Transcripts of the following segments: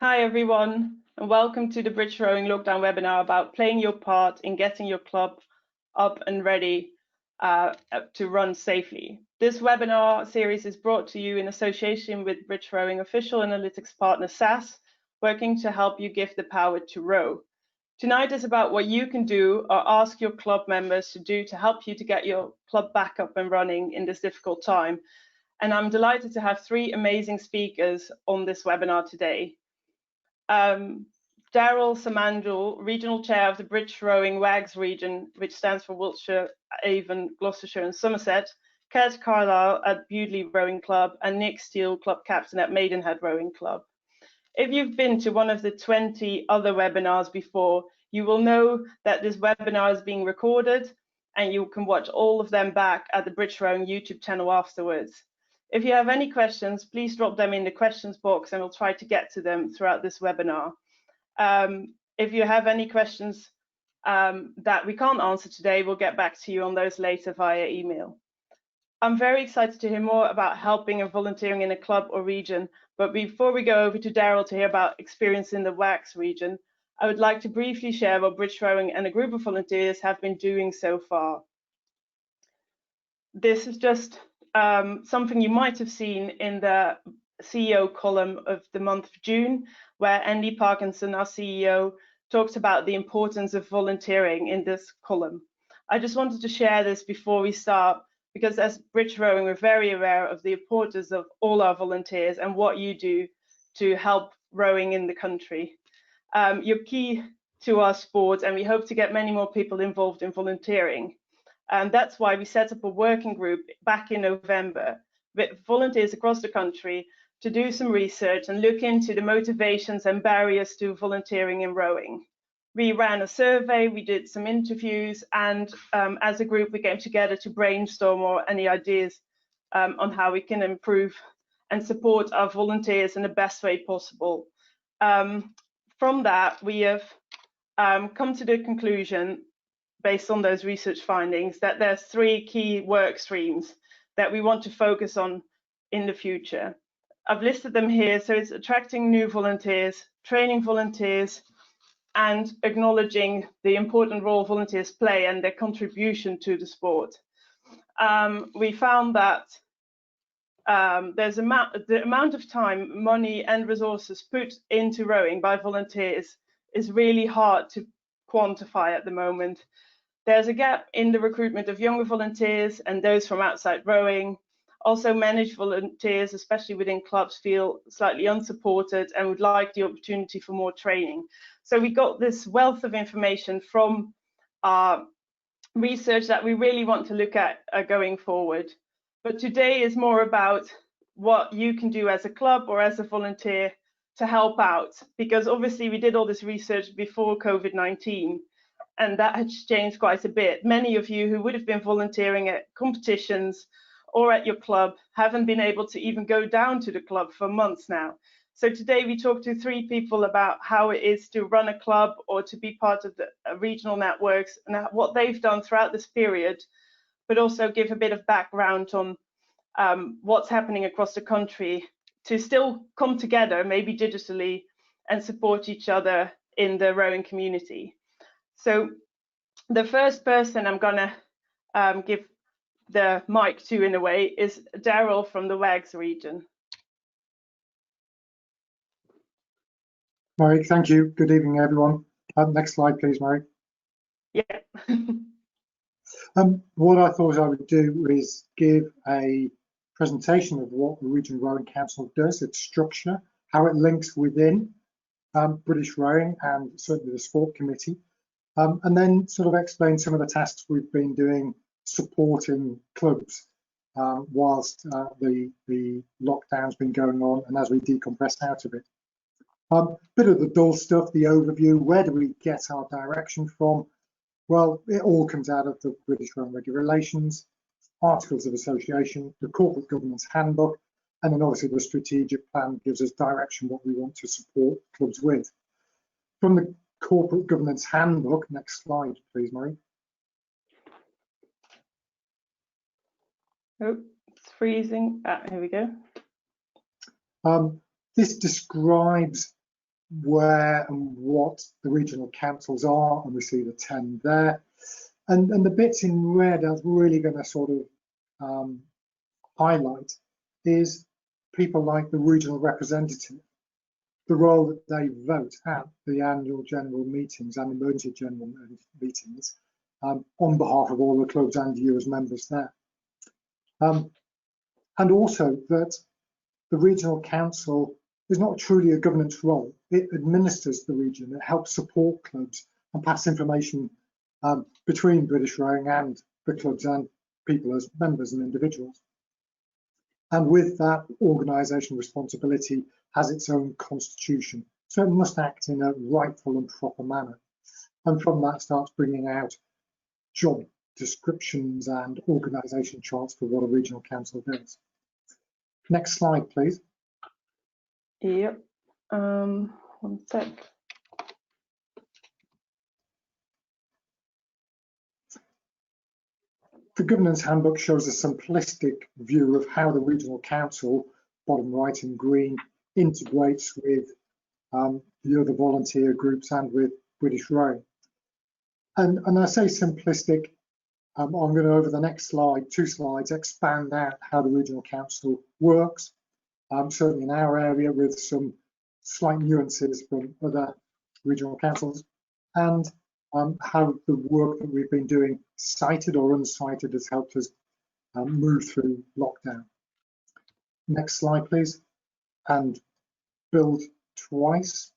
Hi everyone, and welcome to the Bridge Rowing Lockdown webinar about playing your part in getting your club up and ready to run safely. This webinar series is brought to you in association with Bridge Rowing official analytics partner SAS, working to help you give the power to row. Tonight is about what you can do or ask your club members to do to help you to get your club back up and running in this difficult time. And I'm delighted to have three amazing speakers on this webinar today. Daryl Samandel, Regional Chair of the Bridge Rowing WAGS region, which stands for Wiltshire, Avon, Gloucestershire and Somerset, Kaz Carlisle at Bewdley Rowing Club, and Nick Steele, Club Captain at Maidenhead Rowing Club. If you've been to one of the 20 other webinars before, you will know that this webinar is being recorded and you can watch all of them back at the Bridge Rowing YouTube channel afterwards. If you have any questions, please drop them in the questions box and we'll try to get to them throughout this webinar. If you have any questions that we can't answer today, we'll get back to you on those later via email. I'm very excited to hear more about helping and volunteering in a club or region, but before we go over to Daryl to hear about experience in the WAGS region, I would like to briefly share what Bridge Rowing and a group of volunteers have been doing so far. This is just something you might have seen in the CEO column of the month of June, where Andy Parkinson, our CEO, talked about the importance of volunteering in this column. I just wanted to share this before we start, because as Bridge Rowing, we're very aware of the importance of all our volunteers and what you do to help rowing in the country. You're key to our sport, and we hope to get many more people involved in volunteering. And that's why we set up a working group back in November with volunteers across the country to do some research and look into the motivations and barriers to volunteering in rowing. We ran a survey, we did some interviews, and as a group we came together to brainstorm or any ideas on how we can improve and support our volunteers in the best way possible. From that, we have come to the conclusion, based on those research findings, that there's three key work streams that we want to focus on in the future. I've listed them here. So it's attracting new volunteers, training volunteers, and acknowledging the important role volunteers play and their contribution to the sport. We found that the amount of time, money, and resources put into rowing by volunteers is really hard to quantify at the moment. There's a gap in the recruitment of younger volunteers and those from outside rowing. Also, managed volunteers, especially within clubs, feel slightly unsupported and would like the opportunity for more training. So we got this wealth of information from our research that we really want to look at going forward. But today is more about what you can do as a club or as a volunteer to help out, because obviously we did all this research before COVID-19. And that has changed quite a bit. Many of you who would have been volunteering at competitions or at your club haven't been able to even go down to the club for months now. So today we talked to three people about how it is to run a club or to be part of the regional networks and what they've done throughout this period, but also give a bit of background on what's happening across the country to still come together, maybe digitally, and support each other in the rowing community. So the first person I'm going to give the mic to, in a way, is Daryl from the WAGS region. Mary, thank you. Good evening, everyone. Next slide, please, Mary. Yeah. What I thought I would do is give a presentation of what the Regional Rowing Council does, its structure, how it links within British Rowing and certainly the Sport Committee. And then sort of explain some of the tasks we've been doing supporting clubs whilst the lockdown's been going on and as we decompress out of it. Bit of the dull stuff, the overview, where do we get our direction from? Well, it all comes out of the British Rowing Regulations, Articles of Association, the Corporate Governance Handbook, and then obviously the strategic plan gives us direction what we want to support clubs with. From the Corporate Governance Handbook, next slide, please, Murray. Oh, it's freezing. Here we go. This describes where and what the regional councils are, and we see the 10 there. And the bits in red I'm really going to sort of highlight is people like the regional representative, the role that they vote at the annual general meetings and emergency general meetings on behalf of all the clubs and you as members there. And also that the regional council is not truly a governance role. It administers the region, it helps support clubs and pass information between British Rowing and the clubs and people as members and individuals. And with that, organisation responsibility has its own constitution, so it must act in a rightful and proper manner. And from that starts bringing out job descriptions and organisation charts for what a regional council does. Next slide, please. Yep. One sec. The governance handbook shows a simplistic view of how the regional council, bottom right in green, integrates with the other volunteer groups and with British Rowing. And I say simplistic, I'm going to, over the next slide, 2 slides, expand out how the regional council works, certainly in our area with some slight nuances from other regional councils, and how the work that we've been doing, cited or unsighted, has helped us move through lockdown. Next slide, please, and build twice.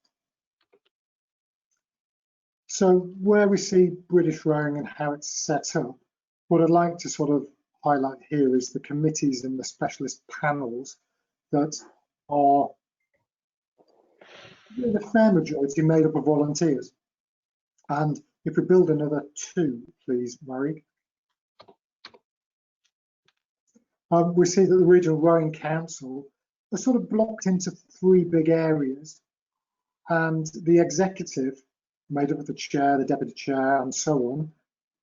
So where we see British Rowing and how it's set up, what I'd like to sort of highlight here is the committees and the specialist panels that are the fair majority made up of volunteers. And if we build another 2, please, Murray. We see that the Regional Rowing Council are sort of blocked into 3 big areas, and the executive, made up of the chair, the deputy chair, and so on,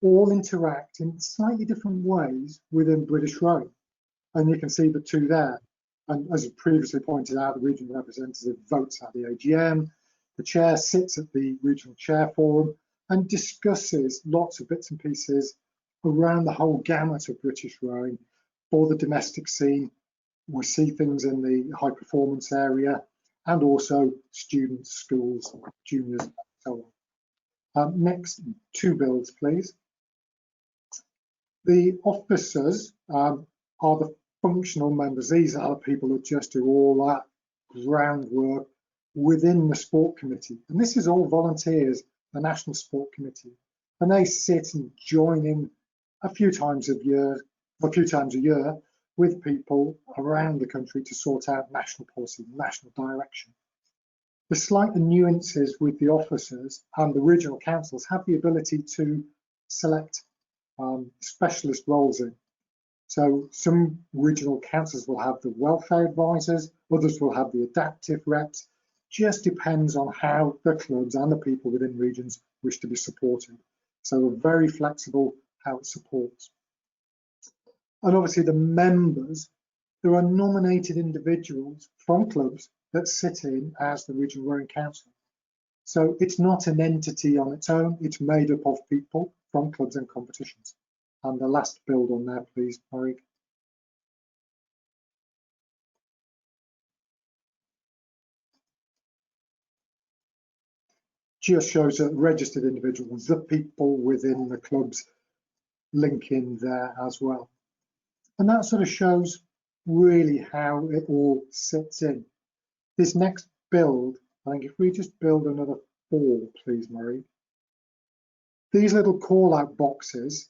all interact in slightly different ways within British Rowing. And you can see the 2 there. And as previously pointed out, the regional representative votes at the AGM, the chair sits at the regional chair forum and discusses lots of bits and pieces around the whole gamut of British rowing for the domestic scene. We see things in the high performance area and also students, schools, juniors, and so on. Next 2 builds, please. The officers are the functional members. These are the people that just do all that groundwork within the sport committee. And this is all volunteers, the National Sport Committee. And they sit and join in a few times a year with people around the country to sort out national policy, national direction. The slight nuances with the officers and the regional councils have the ability to select specialist roles in. So some regional councils will have the welfare advisors, others will have the adaptive reps. Just depends on how the clubs and the people within regions wish to be supported. So we're very flexible how it supports. And obviously the members, there are nominated individuals from clubs that sit in as the Regional Rowing Council. So it's not an entity on its own, it's made up of people from clubs and competitions. And the last build on there, please, Murray. Just shows that registered individuals, the people within the clubs, link in there as well. And that sort of shows really how it all sits in. This next build, I think if we just build another 4, please, Murray. These little call-out boxes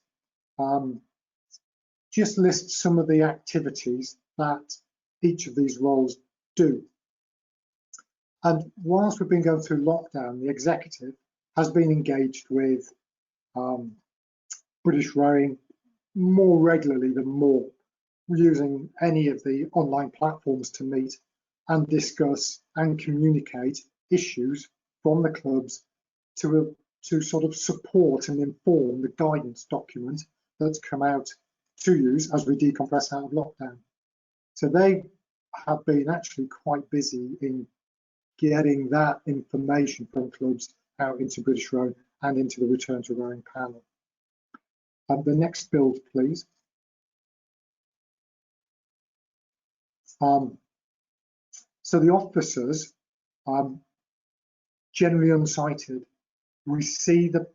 just list some of the activities that each of these roles do. And whilst we've been going through lockdown, the executive has been engaged with British Rowing more regularly than more, using any of the online platforms to meet and discuss and communicate issues from the clubs to sort of support and inform the guidance document that's come out to use as we decompress out of lockdown. So they have been actually quite busy in getting that information from clubs out into British Rowing and into the Return to Rowing panel. The next build, please. So the officers, generally unsighted, we see that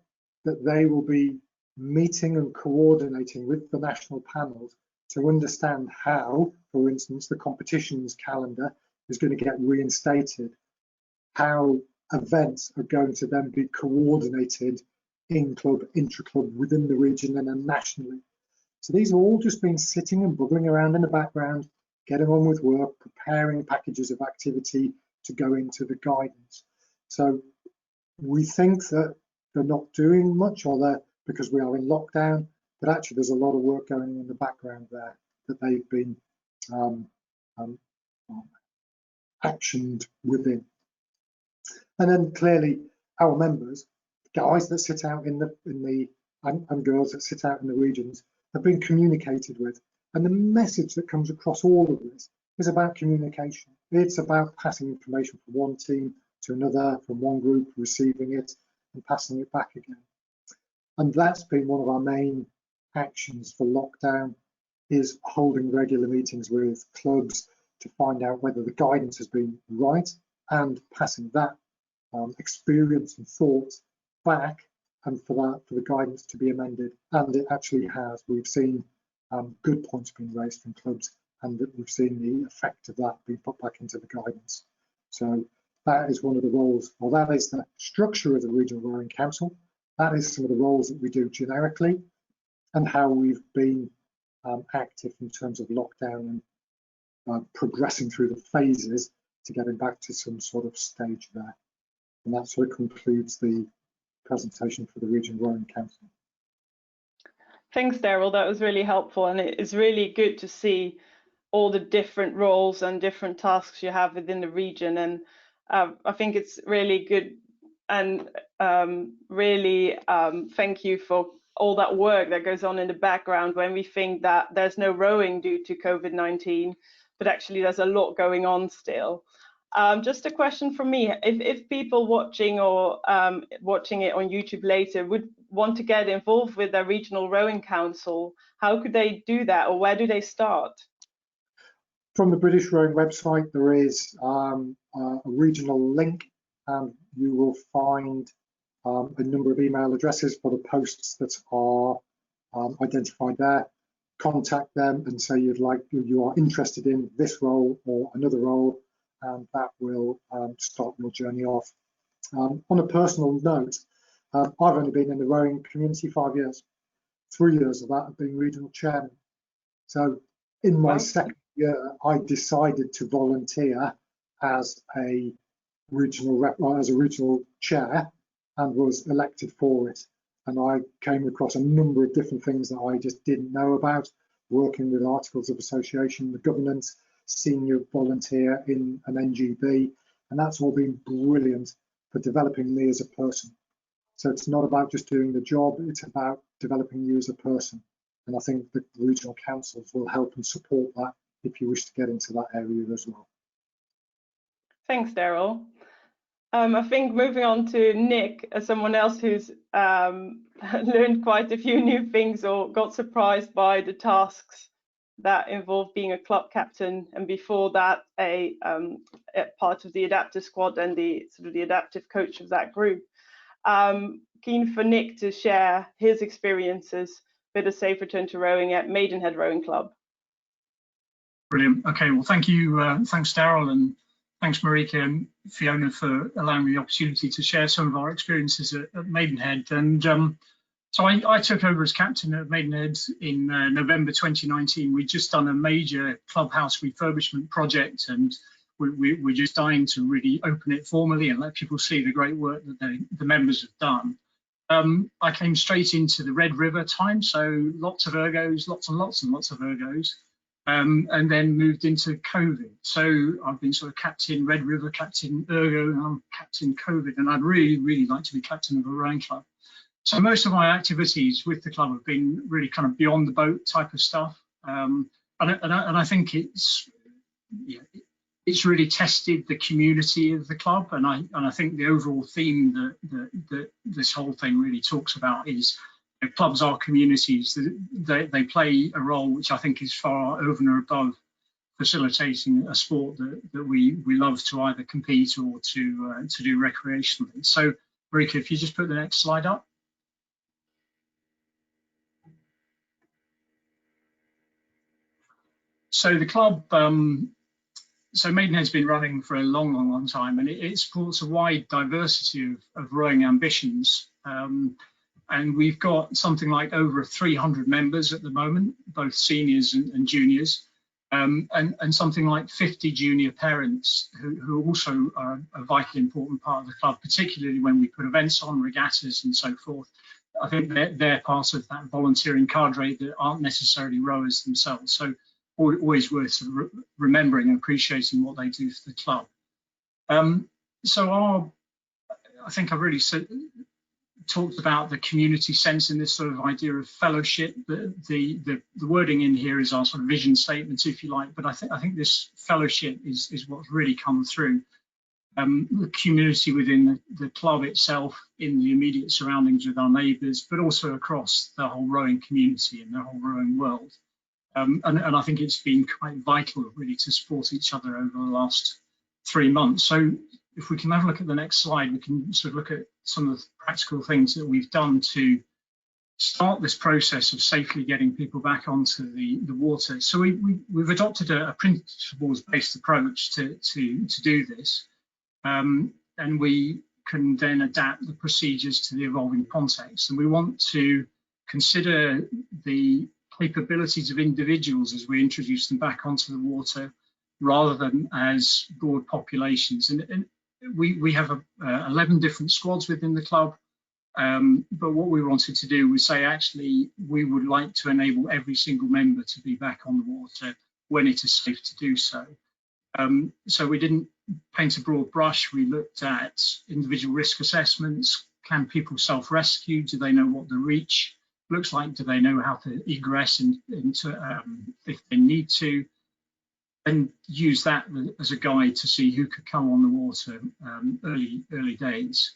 they will be meeting and coordinating with the national panels to understand how, for instance, the competitions calendar is going to get reinstated, how events are going to then be coordinated in club, intra-club, within the region and then nationally. So these have all just been sitting and bubbling around in the background, getting on with work, preparing packages of activity to go into the guidance. So we think that they're not doing much, or they're because we are in lockdown, but actually there's a lot of work going in the background there that they've been actioned within. And then clearly our members, guys that sit out in the and girls that sit out in the regions, have been communicated with. And the message that comes across all of this is about communication. It's about passing information from one team to another, from one group, receiving it and passing it back again. And that's been one of our main actions for lockdown, is holding regular meetings with clubs to find out whether the guidance has been right and passing that experience and thoughts back, and for the guidance to be amended. And it actually has. We've seen good points being raised from clubs, and that we've seen the effect of that being put back into the guidance. So that is one of the roles, or that is the structure of the Regional Rowing Council. That is some of the roles that we do generically, and how we've been active in terms of lockdown and progressing through the phases to getting back to some sort of stage there. And that sort of concludes the presentation for the Regional Rowing Council. Thanks, Daryl. That was really helpful, and it is really good to see all the different roles and different tasks you have within the region. And I think it's really good, and really thank you for all that work that goes on in the background when we think that there's no rowing due to COVID-19, but actually there's a lot going on still. Just a question from me: if people watching or watching it on YouTube later would want to get involved with their Regional Rowing Council, how could they do that, or where do they start? From the British Rowing website, there is a regional link, and you will find a number of email addresses for the posts that are identified there. Contact them and say you are interested in this role or another role, and that will start your journey off. On a personal note, I've only been in the rowing community 5 years. 3 years of that have been regional chairman. So in my second year, I decided to volunteer as a regional chair, and was elected for it. And I came across a number of different things that I just didn't know about, working with articles of association, the governance, senior volunteer in an NGB, and that's all been brilliant for developing me as a person. So it's not about just doing the job, it's about developing you as a person. And I think the regional councils will help and support that if you wish to get into that area as well. Thanks, Daryl. I think moving on to Nick, as someone else who's learned quite a few new things or got surprised by the tasks that involve being a club captain, and before that a part of the adaptive squad and the sort of the adaptive coach of that group. Keen for Nick to share his experiences with a safe return to rowing at Maidenhead Rowing Club. Brilliant. Okay, well, thank you. Thanks, Daryl, and thanks, Marika and Fiona, for allowing me the opportunity to share some of our experiences at Maidenhead. And so I took over as captain at Maidenhead in November 2019. We'd just done a major clubhouse refurbishment project, and we're just dying to really open it formally and let people see the great work that the members have done. I came straight into the Red River time, so lots of ergos, lots and lots of ergos. And then moved into COVID. So I've been sort of captain Red River, captain Ergo, and I'm captain COVID. And I'd really like to be captain of a rowing club. So most of my activities with the club have been really kind of beyond the boat type of stuff. And I think it's it's really tested the community of the club, and I think the overall theme that this whole thing really talks about is, you know, clubs are communities. They play a role which I think is far over and above facilitating a sport that we love to either compete or to do recreationally. So, Marika, if you just put the next slide up. So the club, so Maidenhead's been running for a long time, and it supports a wide diversity of rowing ambitions. And we've got something like over 300 members at the moment, both seniors and juniors, and something like 50 junior parents who also are a vitally important part of the club, particularly when we put events on, regattas and so forth. I think they're part of that volunteering cadre that aren't necessarily rowers themselves. So always worth sort of remembering and appreciating what they do for the club. So I think I've really talked about the community sense in this sort of idea of fellowship. The wording in here is our sort of vision statement, if you like, but I think this fellowship is what's really come through. The community within the club itself, in the immediate surroundings with our neighbours, but also across the whole rowing community and the whole rowing world. And I think it's been quite vital really to support each other over the last 3 months. So if we can have a look at the next slide, we can sort of look at some of the practical things that we've done to start this process of safely getting people back onto the water. So we've adopted a principles-based approach to do this, and we can then adapt the procedures to the evolving context. And we want to consider the capabilities of individuals as we introduce them back onto the water, rather than as broad populations. And we have 11 different squads within the club, but what we wanted to do was say, actually, we would like to enable every single member to be back on the water when it is safe to do so. So we didn't paint a broad brush. We looked at individual risk assessments. Can people self-rescue? Do they know what the reach looks like? Do they know how to egress into if they need to? And use that as a guide to see who could come on the water early days.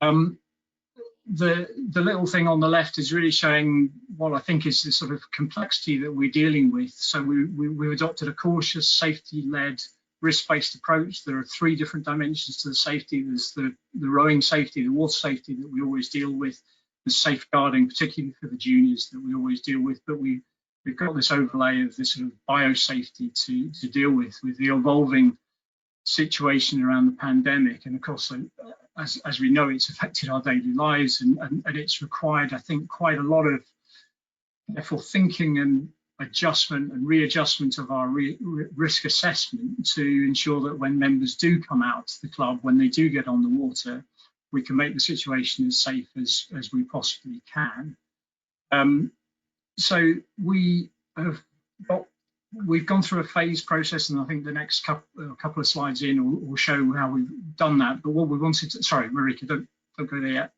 The little thing on the left is really showing what I think is the sort of complexity that we're dealing with. So we've adopted a cautious, safety-led, risk-based approach. There are 3 different dimensions to the safety. There's the rowing safety, the water safety that we always deal with, the safeguarding, particularly for the juniors, that we always deal with, but we've got this overlay of this sort of biosafety to deal with the evolving situation around the pandemic. And of course, as we know, it's affected our daily lives, and it's required, I think, quite a lot of therefore thinking and adjustment and readjustment of our risk assessment to ensure that when members do come out to the club, when they do get on the water, we can make the situation as safe as we possibly can. So we've gone through a phase process, and I think the next couple of slides in will show how we've done that. But what we wanted to, sorry, Marika, don't go there yet.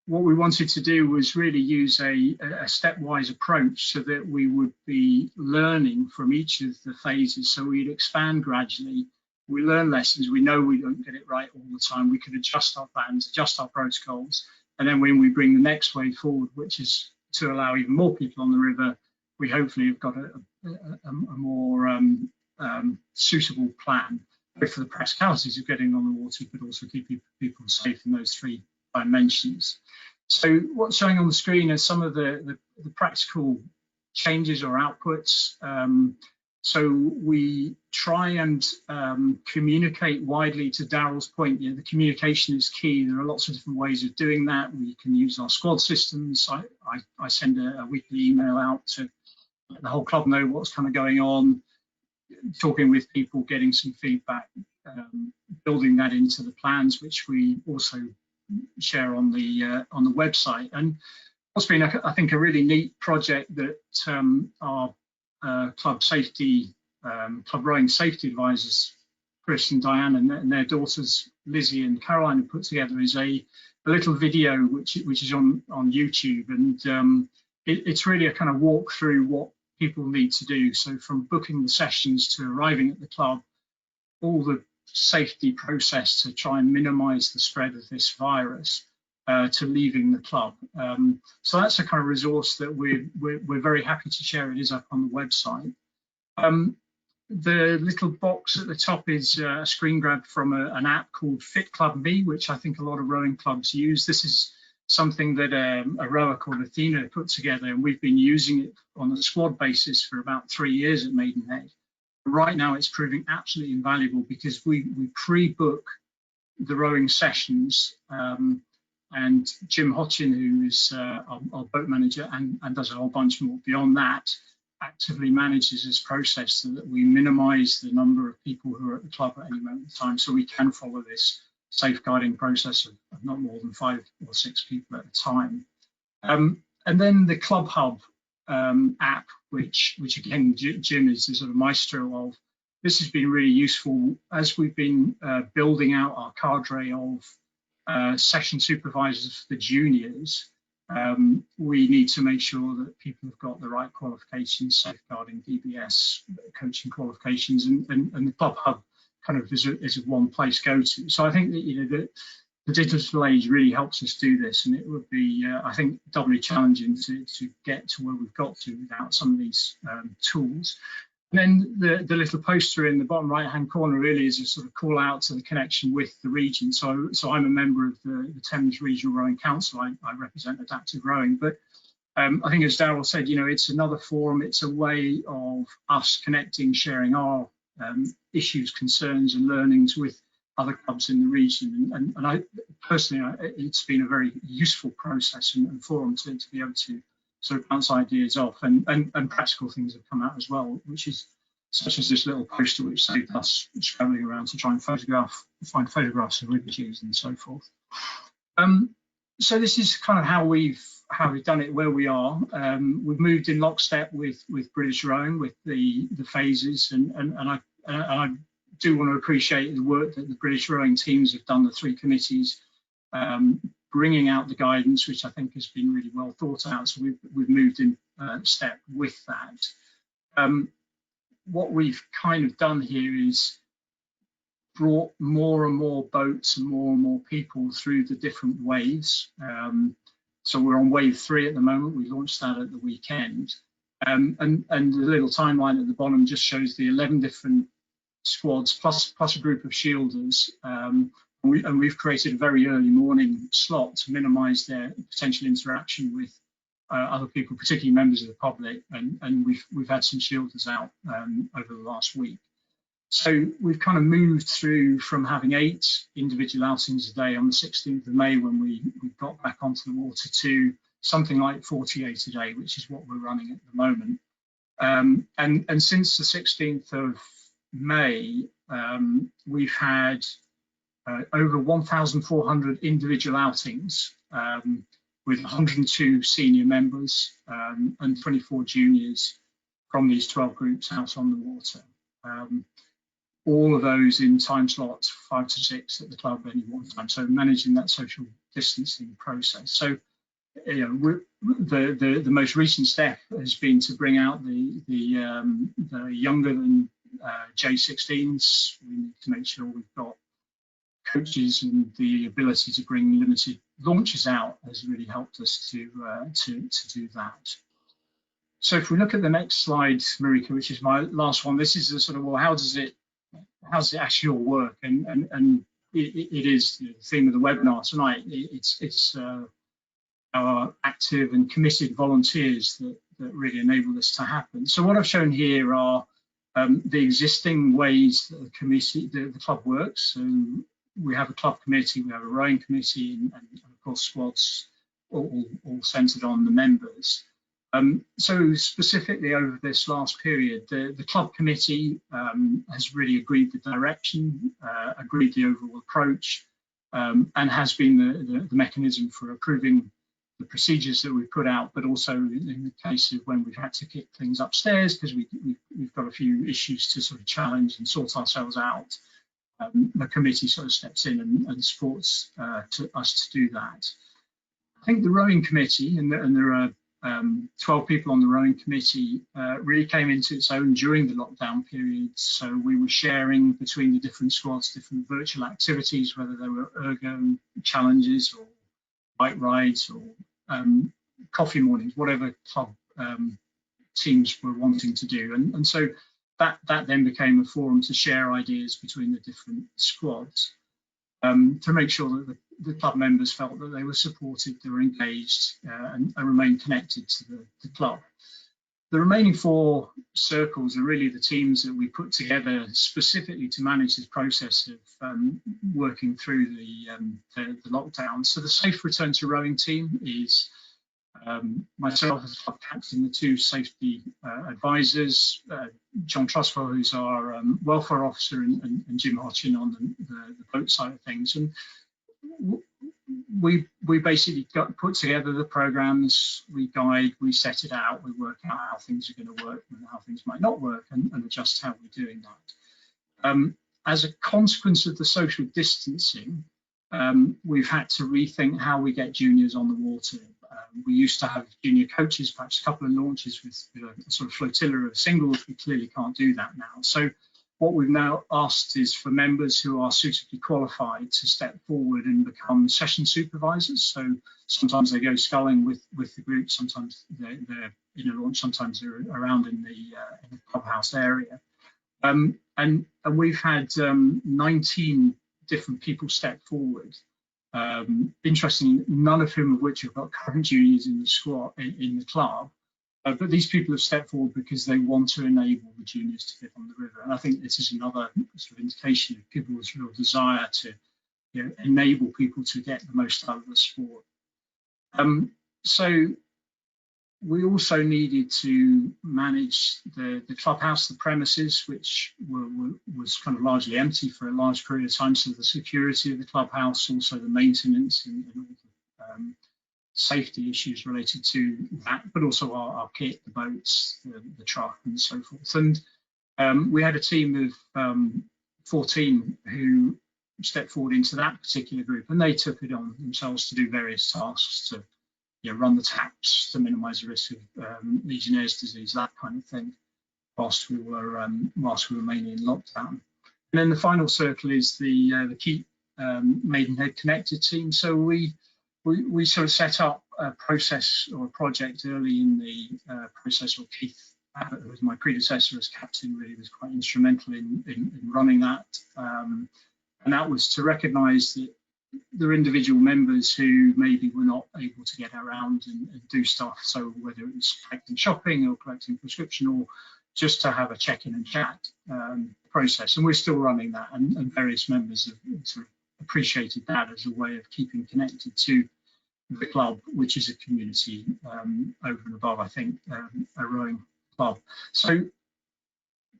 What we wanted to do was really use a stepwise approach so that we would be learning from each of the phases. So we'd expand gradually. We learn lessons. We know we don't get it right all the time. We can adjust our plans, adjust our protocols. And then when we bring the next wave forward, which is to allow even more people on the river, we hopefully have got a more suitable plan, both for the practicalities of getting on the water, but also keeping people safe in those 3 dimensions. So what's showing on the screen are some of the practical changes or outputs. So we try and communicate widely. To Daryl's point, the communication is key. There are lots of different ways of doing that. We can use our squad systems. I send a weekly email out to let the whole club know what's kind of going on, talking with people, getting some feedback, building that into the plans, which we also share on the website. And what's been, I think, a really neat project that our club rowing safety advisors, Chris and Diane, and their daughters Lizzie and Caroline, have put together is a little video which is on YouTube, and it's really a kind of walk through what people need to do. So from booking the sessions to arriving at the club, all the safety process to try and minimize the spread of this virus, to leaving the club. So that's a kind of resource that we're very happy to share. It is up on the website. The little box at the top is a screen grab from an app called Fit Club Me, which I think a lot of rowing clubs use. This is something that a rower called Athena put together, and we've been using it on a squad basis for about 3 years at Maidenhead. Right now it's proving absolutely invaluable because we pre-book the rowing sessions, and Jim Hodgin, who is our boat manager and does a whole bunch more beyond that, actively manages this process so that we minimize the number of people who are at the club at any moment in time, so we can follow this safeguarding process of not more than 5 or 6 people at a time. And then the Club Hub app, which again Jim is the sort of maestro of. This has been really useful as we've been building out our cadre of session supervisors for the juniors. We need to make sure that people have got the right qualifications, safeguarding, DBS, coaching qualifications, and the Club Hub kind of is a one place go-to. So I think that the digital age really helps us do this, and it would be I think doubly challenging to get to where we've got to without some of these tools. And then the little poster in the bottom right-hand corner really is a sort of call out to the connection with the region. So I'm a member of the Thames Regional Rowing Council. I represent adaptive rowing, but I think, as Daryl said, it's another forum. It's a way of us connecting, sharing our issues, concerns, and learnings with other clubs in the region. And I personally, it's been a very useful process and forum to be able to sort of bounce ideas off, and practical things have come out as well, which is such as this little poster which saved us scrambling around to try and find photographs of rivetees and so forth. So this is kind of how we've done it where we are. We've moved in lockstep with British Rowing, with the phases, and I do want to appreciate the work that the British Rowing teams have done, the 3 committees, bringing out the guidance, which I think has been really well thought out. So we've moved in step with that. What we've kind of done here is brought more and more boats and more people through the different waves. So we're on wave 3 at the moment. We launched that at the weekend. And the little timeline at the bottom just shows the 11 different squads plus a group of shielders. And we've created a very early morning slot to minimise their potential interaction with other people, particularly members of the public. And we've had some shielders out over the last week. So we've kind of moved through from having 8 individual outings a day on the 16th of May when we got back onto the water to something like 48 a day, which is what we're running at the moment. And since the 16th of May, we've had over 1,400 individual outings with 102 senior members and 24 juniors from these 12 groups out on the water. All of those in time slots 5 to 6 at the club at any one time. So managing that social distancing process. So the most recent step has been to bring out the younger than J16s. We need to make sure we've got coaches, and the ability to bring limited launches out has really helped us to do that. So if we look at the next slide, Marika, which is my last one, this is the sort of, well, how does it actually all work? And it is the theme of the webinar tonight. It's our active and committed volunteers that really enable this to happen. So what I've shown here are the existing ways that the club works. So we have a club committee, we have a rowing committee, and of course squads, all centred on the members. So specifically over this last period, the club committee has really agreed the direction, agreed the overall approach, and has been the mechanism for approving the procedures that we've put out, but also in the case of when we've had to kick things upstairs because we've got a few issues to sort of challenge and sort ourselves out. The committee sort of steps in and supports us to do that. I think the rowing committee, and there are 12 people on the rowing committee really came into its own during the lockdown period. So we were sharing between the different squads, different virtual activities, whether they were ergo challenges or bike rides or coffee mornings, whatever club teams were wanting to do. And so that then became a forum to share ideas between the different squads, to make sure that the club members felt that they were supported, they were engaged, and remained connected to the club. The remaining 4 circles are really the teams that we put together specifically to manage this process of working through the lockdown. So the Safe Return to Rowing team is myself as club captain, the 2 safety advisors, John Trustwell, who's our welfare officer, and Jim Hodgkin on the boat side of things. And we basically put together the programs, we guide, we set it out, we work out how things are going to work and how things might not work, and adjust how we're doing that. As a consequence of the social distancing, we've had to rethink how we get juniors on the water. We used to have junior coaches, perhaps a couple of launches with a sort of flotilla of singles. We clearly can't do that now. So what we've now asked is for members who are suitably qualified to step forward and become session supervisors. So sometimes they go sculling with the group, sometimes they're in a launch, sometimes they're around in the clubhouse area. And we've had 19 different people step forward. Interestingly, none of whom of which have got current juniors in the squad, in the club, but these people have stepped forward because they want to enable the juniors to get on the river. And I think this is another sort of indication of people's real desire to enable people to get the most out of the sport. So we also needed to manage the clubhouse, the premises, which was kind of largely empty for a large period of time. So the security of the clubhouse, also the maintenance and all the safety issues related to that, but also our kit, the boats, the truck, and so forth. And we had a team of 14 who stepped forward into that particular group, and they took it on themselves to do various tasks to run the taps to minimise the risk of Legionnaire's disease, that kind of thing, whilst we were mainly in lockdown. And then the final circle is the Keep Maidenhead Connected team. So we sort of set up a process or a project early in the process, or Keith, who was my predecessor as captain, really was quite instrumental in running that. And that was to recognise that there are individual members who maybe were not able to get around and do stuff. So whether it was collecting shopping or collecting prescription, or just to have a check-in and chat process. And we're still running that, and various members have sort of appreciated that as a way of keeping connected to the club, which is a community over and above, I think, a rowing club. So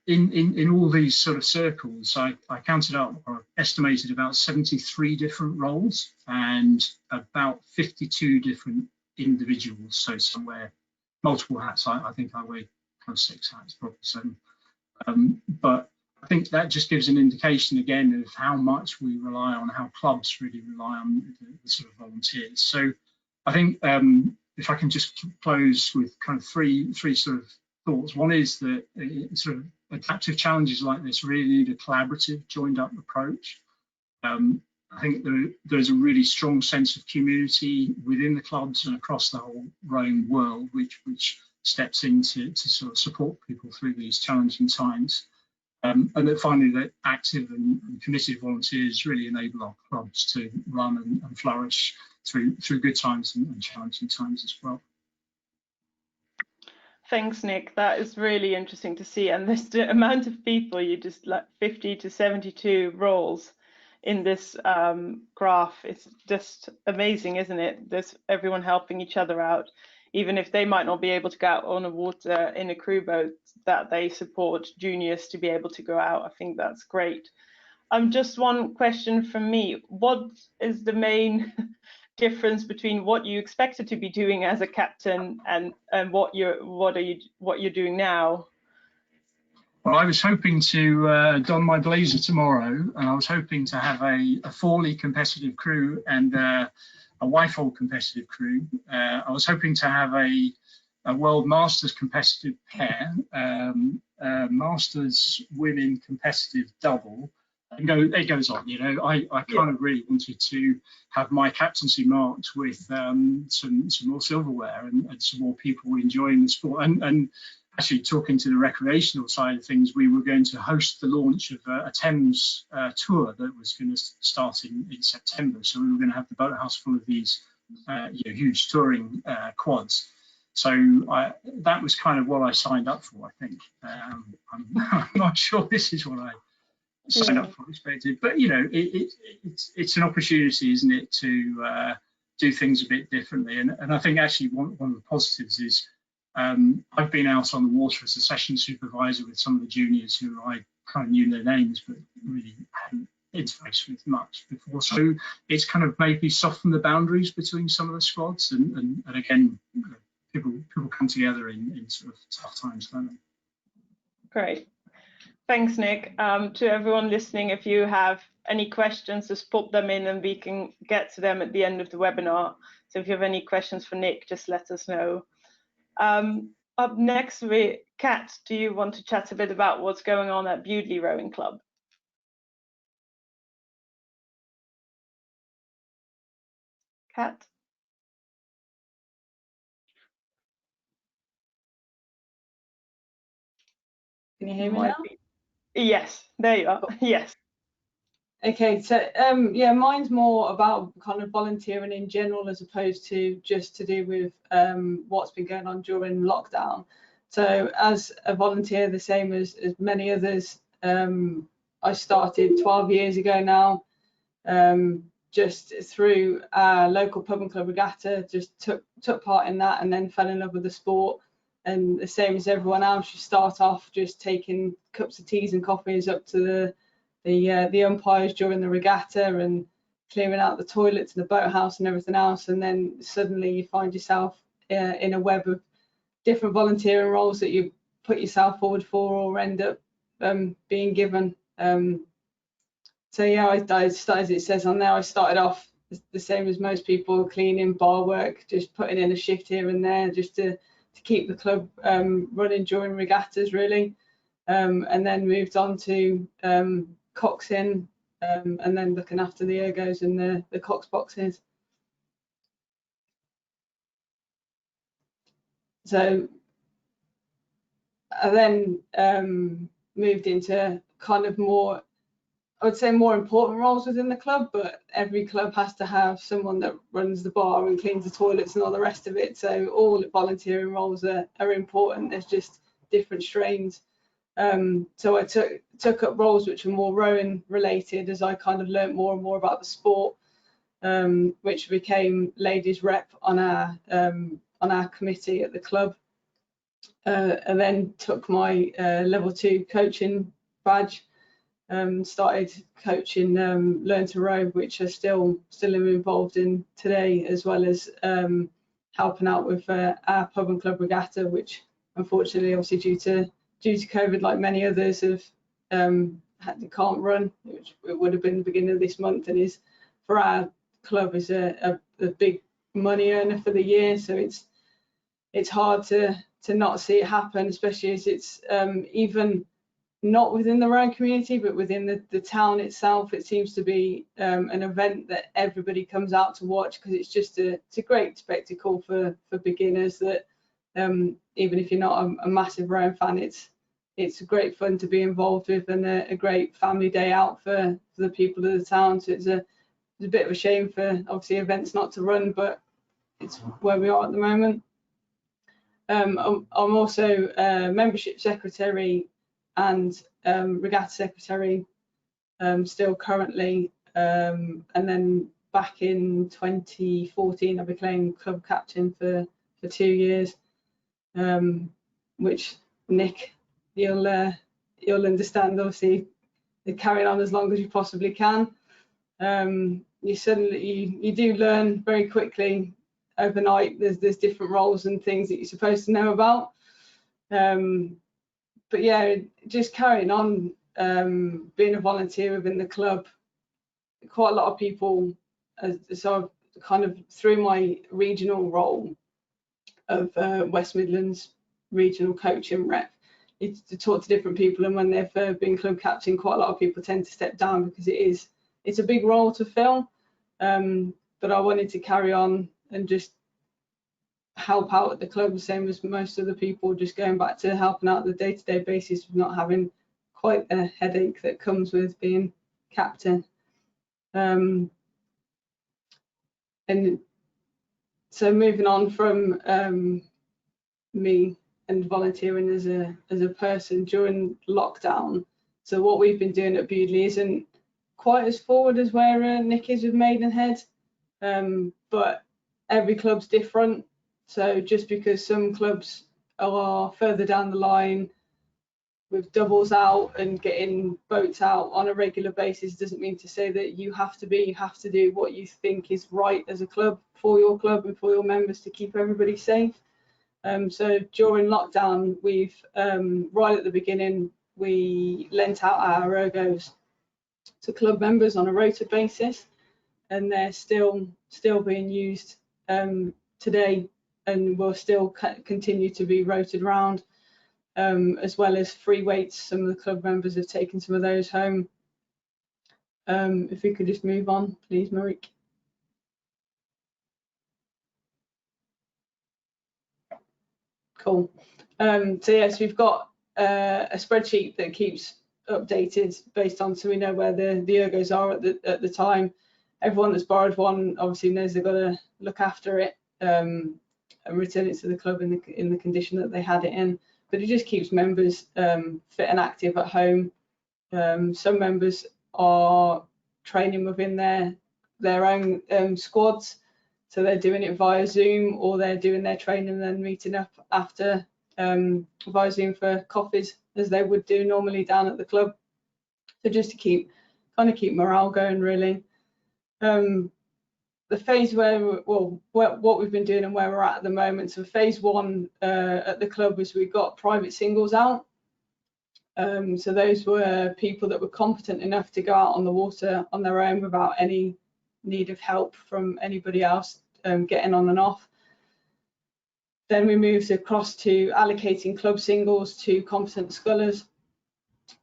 in all these sort of circles, I counted up or estimated about 73 different roles and about 52 different individuals. So somewhere multiple hats. I think I weigh kind of 6 hats probably. So, but I think that just gives an indication again of how much we rely on, how clubs really rely on the sort of volunteers. So I think if I can just close with kind of three sort of thoughts. One is that sort of adaptive challenges like this really need a collaborative, joined up approach. I think there's a really strong sense of community within the clubs and across the whole rowing world, which steps in to sort of support people through these challenging times. And that finally, that active and committed volunteers really enable our clubs to run and flourish through good times and challenging times as well. Thanks, Nick. That is really interesting to see. And this the amount of people, you just like 50 to 72 roles in this graph. It's just amazing, isn't it? There's everyone helping each other out, even if they might not be able to go out on the water in a crew boat, that they support juniors to be able to go out. I think that's great. Just one question from me. What is the main difference between what you expected to be doing as a captain and what you're doing now? Well, I was hoping to don my blazer tomorrow, and I was hoping to have a fully competitive crew, and I YFOL competitive crew. I was hoping to have a World Masters competitive pair, Masters women competitive double, and it goes on. You know, I kind of really wanted to have my captaincy marked with some more silverware and some more people enjoying the sport. And actually, talking to the recreational side of things, we were going to host the launch of a Thames tour that was going to start in September. So we were going to have the boathouse full of these huge touring quads. So that was kind of what I signed up for, I think. I'm not sure this is what I signed up for, expected, but you know, it's an opportunity, isn't it, to do things a bit differently. And I think actually one of the positives is I've been out on the water as a session supervisor with some of the juniors who I kind of knew their names, but really hadn't interfaced with much before. So it's kind of maybe softened the boundaries between some of the squads, and again, people come together in sort of tough times, don't they? Great. Thanks, Nick. To everyone listening, if you have any questions, just pop them in and we can get to them at the end of the webinar. So if you have any questions for Nick, just let us know. Up next, Kat, do you want to chat a bit about what's going on at Bewdley Rowing Club? Kat? Can you hear me now? Yes, there you are. Yes. Okay, so yeah, mine's more about kind of volunteering in general as opposed to just to do with what's been going on during lockdown. So as a volunteer, the same as many others, I started 12 years ago now, just through our local pub and club regatta, just took part in that and then fell in love with the sport. And the same as everyone else, you start off just taking cups of teas and coffees up to the umpires during the regatta and clearing out the toilets and the boathouse and everything else, and then suddenly you find yourself in a web of different volunteering roles that you put yourself forward for or end up being given. So yeah, I started, as it says on there, I started off the same as most people, cleaning, bar work, just putting in a shift here and there just to keep the club running during regattas really, and then moved on to coxing, and then looking after the ergos and the cox boxes. So I then moved into kind of more, I would say, more important roles within the club, but every club has to have someone that runs the bar and cleans the toilets and all the rest of it. So all volunteering roles are important. There's just different strains. So I took up roles which were more rowing related as I kind of learnt more and more about the sport, which became ladies rep on our committee at the club, and then took my level 2 coaching badge. Started coaching Learn to Row, which I still am involved in today, as well as helping out with our pub and club regatta, which unfortunately, obviously due to COVID, like many others, have can't run, which it would have been the beginning of this month, and is for our club is a big money earner for the year. So it's hard to not see it happen, especially as it's even not within the rowing community, but within the town itself. It seems to be an event that everybody comes out to watch because it's a great spectacle for beginners. That even if you're not a massive rowing fan, it's great fun to be involved with, and a great family day out for the people of the town. So it's a bit of a shame for obviously events not to run, but it's where we are at the moment. I'm also membership secretary and regatta secretary still currently, and then back in 2014 I became club captain for 2 years, which Nick, you'll understand, obviously carrying on as long as you possibly can. You do learn very quickly overnight. There's different roles and things that you're supposed to know about, but yeah, just carrying on being a volunteer within the club. Quite a lot of people, so I've kind of through my regional role of West Midlands regional coach and rep, it's to talk to different people, and when they've been club captain, quite a lot of people tend to step down because it's a big role to fill. But I wanted to carry on and just help out at the club, the same as most of the people, just going back to helping out on a day-to-day basis, not having quite a headache that comes with being captain. And so moving on from me and volunteering as a person during lockdown, so what we've been doing at Bewdley isn't quite as forward as where Nick is with Maidenhead, but every club's different. So just because some clubs are further down the line with doubles out and getting boats out on a regular basis doesn't mean to say that you have to do what you think is right as a club for your club and for your members to keep everybody safe. So during lockdown, we've right at the beginning, we lent out our ergos to club members on a rota basis, and they're still being used today, and will still continue to be rotated around, as well as free weights. Some of the club members have taken some of those home. If we could just move on, please, Marique. Cool. So yes, we've got a spreadsheet that keeps updated based on, so we know where the ergos are at the time. Everyone that's borrowed one obviously knows they've got to look after it and return it to the club in the condition that they had it in. But it just keeps members fit and active at home. Some members are training within their own squads, so they're doing it via Zoom, or they're doing their training and then meeting up after via Zoom for coffees, as they would do normally down at the club. So just to keep morale going, really. The phase what we've been doing and where we're at the moment. So phase one at the club was we got private singles out. So those were people that were competent enough to go out on the water on their own without any need of help from anybody else getting on and off. Then we moved across to allocating club singles to competent scullers,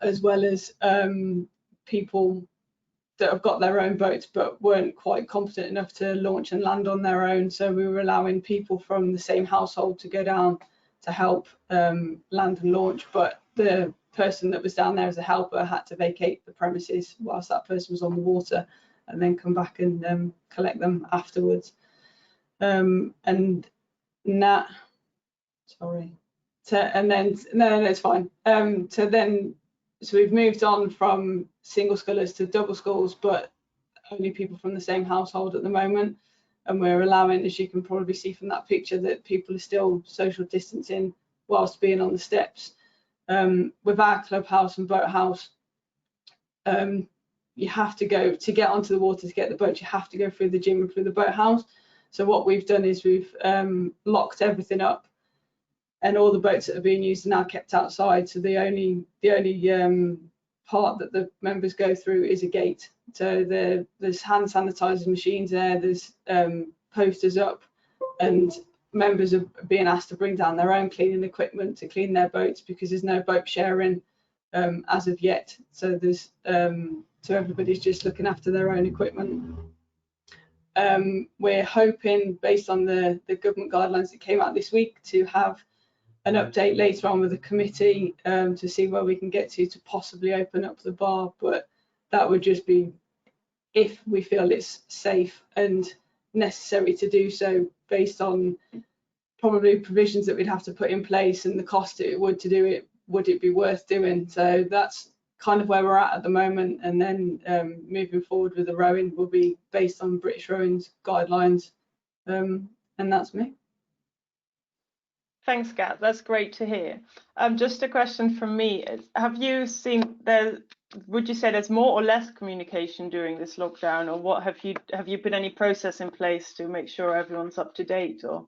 as well as people that have got their own boats but weren't quite competent enough to launch and land on their own. So we were allowing people from the same household to go down to help land and launch, but the person that was down there as a helper had to vacate the premises whilst that person was on the water, and then come back and collect them afterwards. And Nat, sorry. So, and then no, it's fine. So we've moved on from single scullers to double sculls, but only people from the same household at the moment. And we're allowing, as you can probably see from that picture, that people are still social distancing whilst being on the steps. With our clubhouse and boathouse, you have to go to get onto the water to get the boat. You have to go through the gym and through the boathouse. So what we've done is we've locked everything up, and all the boats that are being used are now kept outside. So the only part that the members go through is a gate. So there's hand sanitizer machines there, there's posters up, and members are being asked to bring down their own cleaning equipment to clean their boats, because there's no boat sharing as of yet. So there's so everybody's just looking after their own equipment. We're hoping, based on the government guidelines that came out this week, to have an update later on with the committee to see where we can get to possibly open up the bar, but that would just be if we feel it's safe and necessary to do so, based on probably provisions that we'd have to put in place and the cost it would to do it. Would it be worth doing? So that's kind of where we're at the moment, and then moving forward with the rowing will be based on British Rowing's guidelines, and that's me. Thanks, Kat. That's great to hear. Just a question from me: have you seen would you say there's more or less communication during this lockdown, or what have you put any process in place to make sure everyone's up to date, or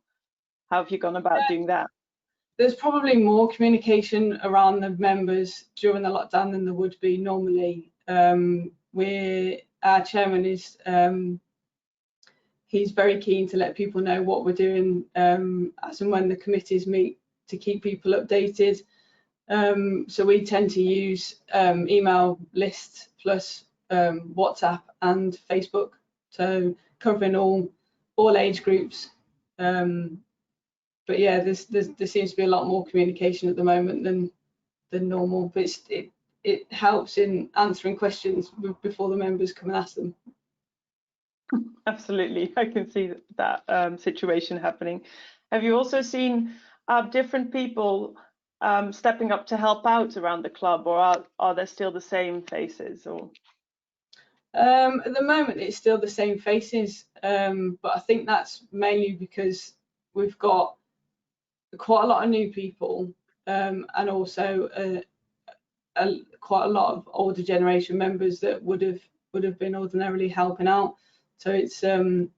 how have you gone about doing that? There's probably more communication around the members during the lockdown than there would be normally. Our chairman is he's very keen to let people know what we're doing as and when the committees meet, to keep people updated. So we tend to use email lists plus WhatsApp and Facebook, so covering all age groups. But yeah, there seems to be a lot more communication at the moment than normal, but it helps in answering questions before the members come and ask them. Absolutely, I can see that situation happening. Have you also seen different people stepping up to help out around the club, or are there still the same faces? Or at the moment, it's still the same faces, but I think that's mainly because we've got quite a lot of new people, and also quite a lot of older generation members that would have been ordinarily helping out. So it's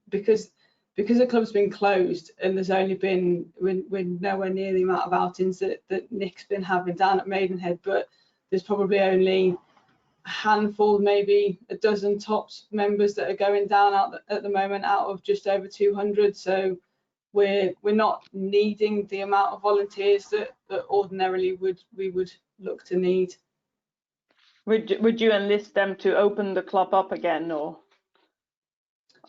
because the club's been closed and there's only been, we're nowhere near the amount of outings that Nick's been having down at Maidenhead, but there's probably only a handful, maybe a dozen tops members that are going down at the moment out of just over 200. So we're not needing the amount of volunteers that ordinarily we would look to need. would you enlist them to open the club up again, or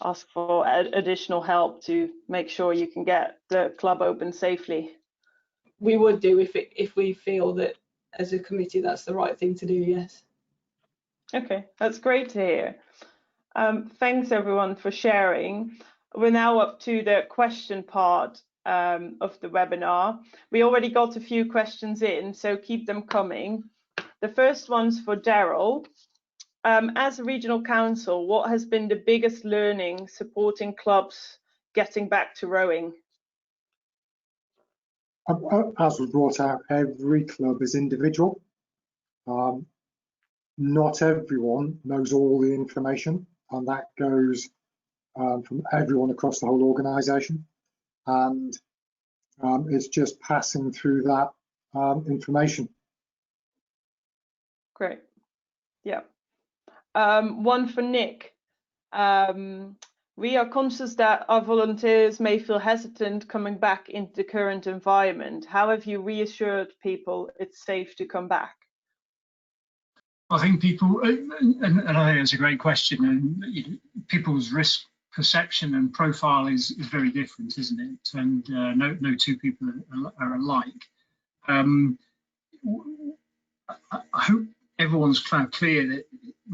ask for additional help to make sure you can get the club open safely? We would do if we feel that as a committee that's the right thing to do, yes. Okay, that's great to hear. Thanks everyone for sharing. We're now up to the question part of the webinar. We already got a few questions in, so keep them coming. The first one's for Daryl. As a regional council, what has been the biggest learning supporting clubs getting back to rowing? As we brought out, every club is individual. Not everyone knows all the information, and that goes from everyone across the whole organisation. And it's just passing through that information. Great. Yeah. One for Nick. We are conscious that our volunteers may feel hesitant coming back into the current environment. How have you reassured people it's safe to come back? I think people, and I think it's a great question, and people's risk perception and profile is very different, isn't it? And no two people are alike. I hope everyone's kind of clear that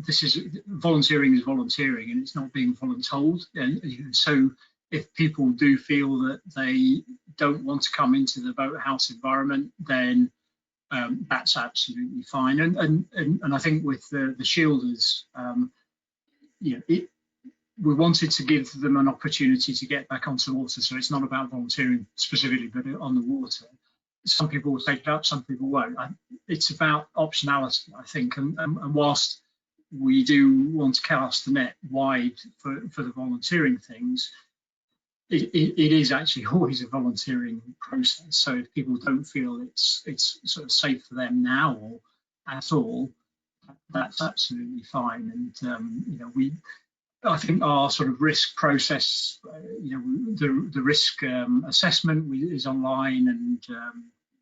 this is volunteering is volunteering and it's not being voluntold. And so if people do feel that they don't want to come into the boathouse environment, then that's absolutely fine. And I think with the shielders, we wanted to give them an opportunity to get back onto the water. So it's not about volunteering specifically, but on the water. Some people will take it up, some people won't. It's about optionality, I think. And whilst we do want to cast the net wide for the volunteering things, it is actually always a volunteering process. So if people don't feel it's sort of safe for them now or at all, that's absolutely fine. And I think our sort of risk process, the risk assessment is online, and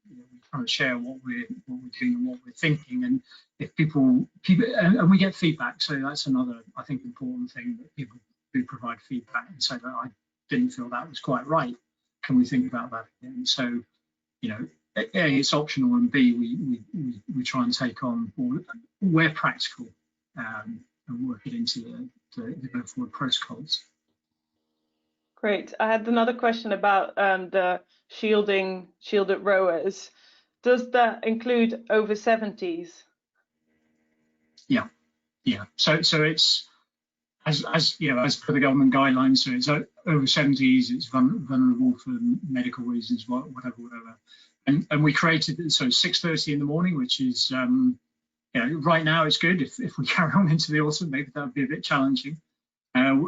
we kind of share what we're doing and what we're thinking. And if people and we get feedback, so that's another, I think, important thing, that people do provide feedback and say that I didn't feel that was quite right. Can we think about that again? So, A, it's optional, and B, we try and take on, where practical, and work it into the go forward protocols. Great. I had another question about the shielded rowers. Does that include over 70s? Yeah. So it's as per the government guidelines. So it's over 70s. It's vulnerable for medical reasons, whatever. And we created it so 6:30 in the morning, which is right now it's good. If we carry on into the autumn, maybe that would be a bit challenging.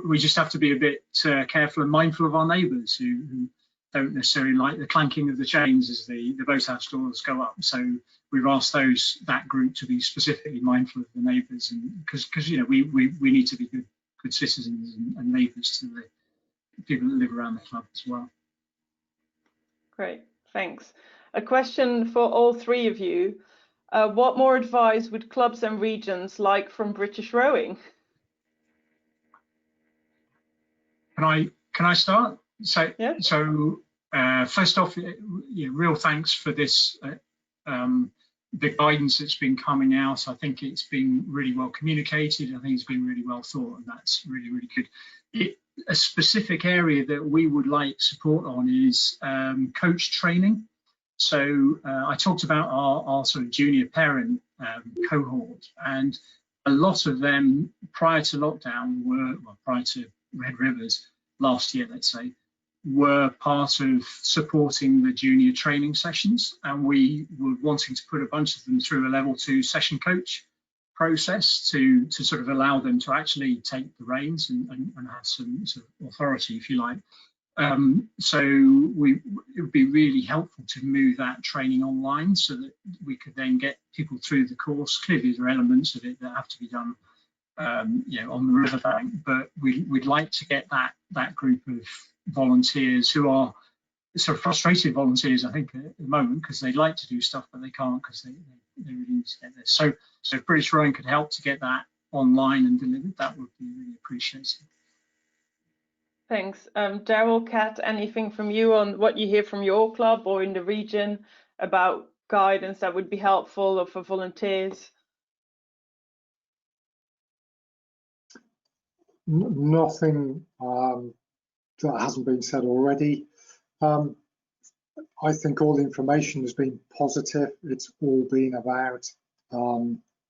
We just have to be a bit careful and mindful of our neighbours who don't necessarily like the clanking of the chains as the boathouse doors go up. So we've asked that group to be specifically mindful of the neighbours, and because we need to be good citizens and neighbours people that live around the club as well. Great, thanks. A question for all three of you. What more advice would clubs and regions like from British Rowing? Can I start? So, Yeah. First off, real thanks for this, the guidance that's been coming out. I think it's been really well communicated. I think it's been really well thought, and that's really, really good. A specific area that we would like support on is coach training. So I talked about our sort of junior parent cohort, and a lot of them prior to lockdown prior to Red Rivers last year, let's say, were part of supporting the junior training sessions, and we were wanting to put a bunch of them through a level 2 session coach process to sort of allow them to actually take the reins and have some sort of authority, if you like. So it would be really helpful to move that training online so that we could then get people through the course. Clearly, there are elements of it that have to be done on the riverbank, but we'd like to get that group of volunteers who are sort of frustrated volunteers, I think, at the moment, because they like to do stuff but they can't because they really need to get this. So if British Rowing could help to get that online and delivered, that would be really appreciated. Thanks. Daryl, Kat, anything from you on what you hear from your club or in the region about guidance that would be helpful or for volunteers? Nothing that hasn't been said already. I think all the information has been positive. It's all been about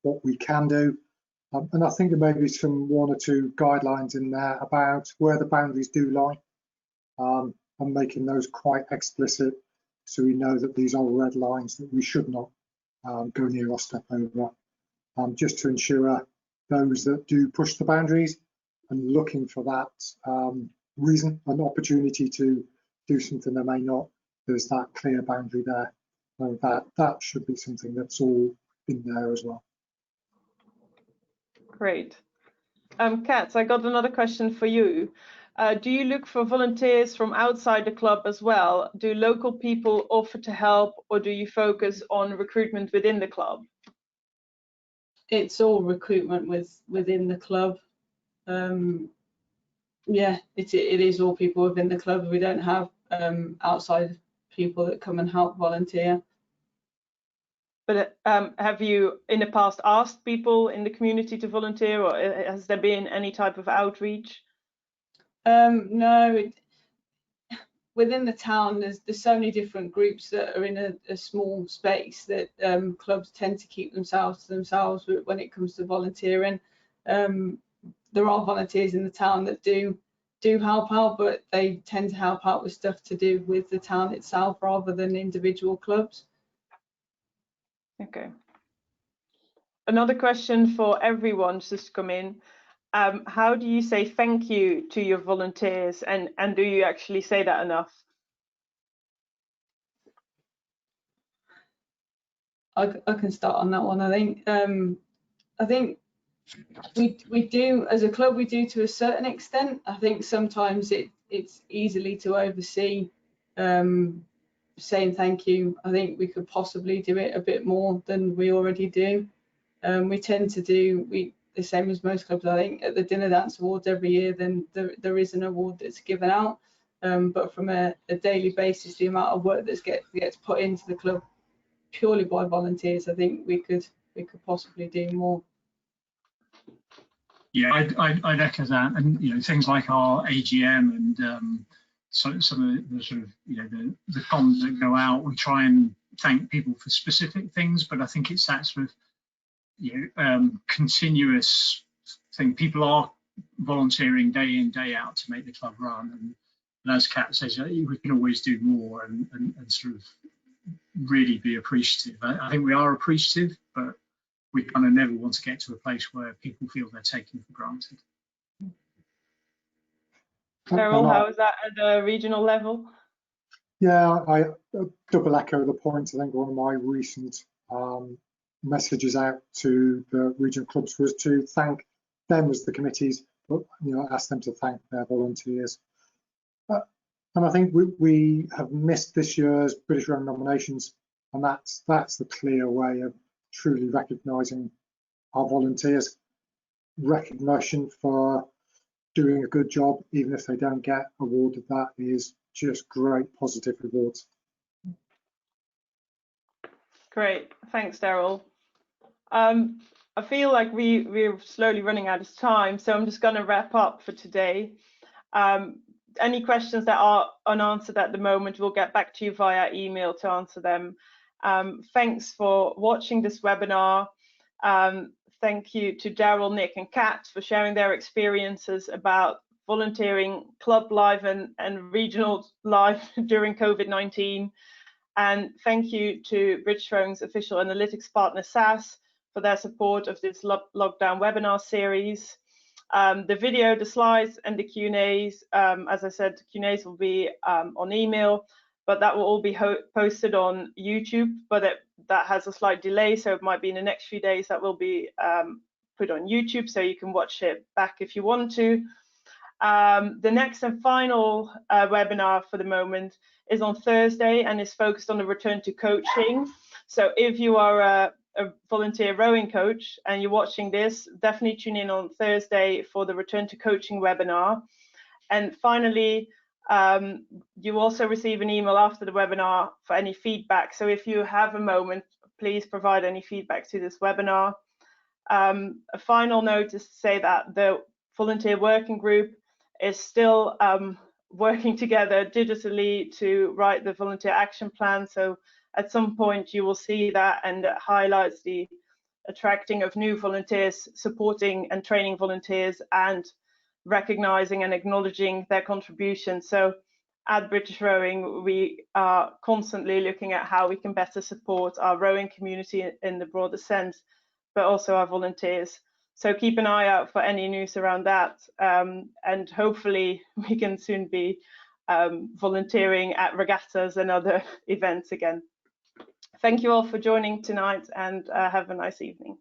what we can do. And I think there may be some 1 or 2 guidelines in there about where the boundaries do lie, and making those quite explicit so we know that these are red lines that we should not go near or step over, just to ensure those that do push the boundaries and looking for that reason and opportunity to do something they may not, there's that clear boundary there. So that should be something that's all in there as well. Great. Kat, I got another question for you. Do you look for volunteers from outside the club as well? Do local people offer to help, or do you focus on recruitment within the club? It's all recruitment within the club. Yeah, it is all people within the club. We don't have outside people that come and help volunteer. But have you in the past asked people in the community to volunteer, or has there been any type of outreach? No, within the town there's so many different groups that are in a small space that clubs tend to keep themselves to themselves when it comes to volunteering. There are volunteers in the town that do help out, but they tend to help out with stuff to do with the town itself rather than individual clubs. Okay. Another question for everyone just come in. How do you say thank you to your volunteers, and do you actually say that enough? I can start on that one. I think we do as a club, we do to a certain extent. I think sometimes it's easily to oversee saying thank you. I think we could possibly do it a bit more than we already do. We tend to do the same as most clubs. I think at the Dinner Dance Awards every year, then there is an award that's given out. But from a daily basis, the amount of work that gets put into the club purely by volunteers, I think we could possibly do more. Yeah, I'd echo that, and things like our AGM and some of the sort of the comms that go out, we try and thank people for specific things, but I think it's that sort of continuous thing. People are volunteering day in, day out to make the club run, and as Kat says, we can always do more and sort of really be appreciative. I think we are appreciative, but we kind of never want to get to a place where people feel they're taken for granted. Carol, how is that at the regional level? Yeah, I double echo the point. I think one of my recent messages out to the regional clubs was to thank them as the committees, but ask them to thank their volunteers. And I think we have missed this year's British Rowing nominations, and that's the clear way of truly recognising our volunteers. Recognition for doing a good job, even if they don't get awarded, that is just great positive rewards. Great, thanks, Daryl. I feel like we're slowly running out of time, so I'm just going to wrap up for today. Any questions that are unanswered at the moment, we'll get back to you via email to answer them. Thanks for watching this webinar. Thank you to Daryl, Nick and Kat for sharing their experiences about volunteering club life and regional life during COVID-19. And thank you to British Rowing's official analytics partner, SAS, for their support of this lockdown webinar series. The video, the slides and the Q&As, as I said, the Q&As will be on email, but that will all be posted on YouTube, but that has a slight delay, so it might be in the next few days that will be put on YouTube, so you can watch it back if you want to. The next and final webinar for the moment is on Thursday and is focused on the return to coaching. So if you are a volunteer rowing coach and you're watching this, definitely tune in on Thursday for the return to coaching webinar. And finally, you also receive an email after the webinar for any feedback. So if you have a moment, please provide any feedback to this webinar. A final note is to say that the volunteer working group is still working together digitally to write the volunteer action plan. So at some point you will see that, and it highlights the attracting of new volunteers, supporting and training volunteers, and recognizing and acknowledging their contribution. So at British Rowing, we are constantly looking at how we can better support our rowing community in the broader sense, but also our volunteers. So keep an eye out for any news around that, and hopefully we can soon be volunteering at regattas and other events again. Thank you all for joining tonight, and have a nice evening.